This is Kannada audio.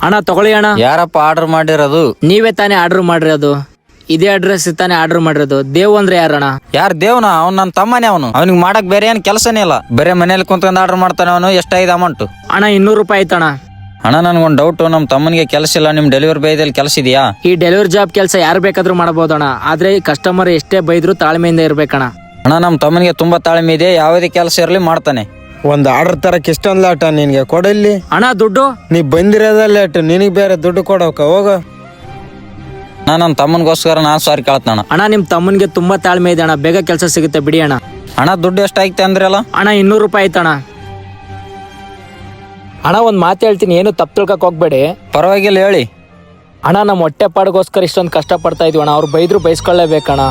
ಅಣ್ಣ ತಗೊಳ್ಳಿ ಅಣ್ಣ. ಯಾರಪ್ಪ ಆರ್ಡರ್ ಮಾಡಿರೋದು? ನೀವೇ ತಾನೇ ಆರ್ಡರ್ ಮಾಡಿರೋದು. ಇದೇ ಅಡ್ರೆಸ್ ತಾನೇ ಆರ್ಡರ್ ಮಾಡಿರೋದು. ದೇವ್ ಅಂದ್ರೆ ಯಾರಣ್ಣ? ಯಾರ್ ದೇವ್ನ? ಅವ್ನು ನನ್ನ ತಮ್ಮನೇ. ಅವ್ನಿಗೆ ಮಾಡಕ್ ಬೇರೆ ಏನ್ ಕೆಲಸನೇ ಇಲ್ಲ. ಬೇರೆ ಮನೇಲಿ ಕುಂತ್ಕೊಂಡ್ ಆರ್ಡರ್ ಮಾಡ್ತಾನೆ ಅವನು. ಎಷ್ಟಾಗಿದೆ ಅಮೌಂಟ್? ಅಣ್ಣ 200 ರೂಪಾಯಿ ಆಯ್ತಣ್ಣ. ಅಣ್ಣ ನನ್ಗೊಂದು ಡೌಟ್, ನಮ್ ತಮ್ಮನಿಗೆ ಕೆಲಸ ಇಲ್ಲ, ನಿಮ್ ಡೆಲಿವರಿ ಬಾಯ್ದಲ್ಲಿ ಕೆಲಸ ಇದೆಯಾ? ಈ ಡೆಲಿವರಿ ಜಾಬ್ ಕೆಲಸ ಯಾರು ಬೇಕಾದ್ರೂ ಮಾಡಬಹುದಣ್ಣ. ಆದ್ರೆ ಕಸ್ಟಮರ್ ಎಷ್ಟೇ ಬೈದ್ರು ತಾಳ್ಮೆಯಿಂದ ಇರ್ಬೇಕಣ್ಣ. ಅಣ್ಣ ನಮ್ ತಮ್ಮನಿಗೆ ತುಂಬಾ ತಾಳ್ಮೆ ಇದೆ, ಯಾವುದೇ ಕೆಲಸ ಇರಲಿ ಮಾಡ್ತಾನೆ. ಒಂದ್ ಆರ್ಡರ್ ತರಕ್ ಇಷ್ಟೊಂದ್ ಲೇಟ ನಿನ್ಗೆ? ಕೊಡಲ್ಲಿ ಅಣ್ಣ ದುಡ್ಡು. ನೀ ಬಂದಿರೋದ ಲೇಟ್, ನಿನಗ್ ಬೇರೆ ದುಡ್ಡು ಕೊಡೋಕ ಹೋಗ. ನನ್ನ ತಮ್ಮನಿಗೋಸ್ಕರ ನಾನ್ ಸಾರಿ ಕೇಳ್ತಾನ. ಅಣ್ಣ ನಿಮ್ ತಮ್ಮನ್ಗೆ ತುಂಬಾ ತಾಳ್ಮೆ ಇದೆ ಅಣ್ಣ, ಬೇಗ ಕೆಲಸ ಸಿಗುತ್ತೆ ಬಿಡಿ ಅಣ್ಣ. ಅಣ್ಣ ದುಡ್ಡು ಎಷ್ಟಾಯ್ತು ಅಂದ್ರಲ್ಲ? ಅಣ್ಣ 200 ರೂಪಾಯಿ ಆಯ್ತಣ್ಣ. ಅಣ್ಣ ಒಂದ್ ಮಾತು ಹೇಳ್ತೀನಿ, ಏನು ತಪ್ಪು ತಿಳ್ಕೊಕ್ ಹೋಗ್ಬೇಡಿ. ಪರವಾಗಿಲ್ಲ ಹೇಳಿ. ಅಣ್ಣ ನಮ್ಮ ಹೊಟ್ಟೆ ಪಾಡಿಗೋಸ್ಕರ ಇಷ್ಟೊಂದು ಕಷ್ಟ ಪಡ್ತಾ ಇದೀವಿ ಅಣ್ಣ. ಅವ್ರು ಬೈದ್ರು ಬೈಸ್ಕೊಳ್ಳೇಬೇಕಣ್ಣ.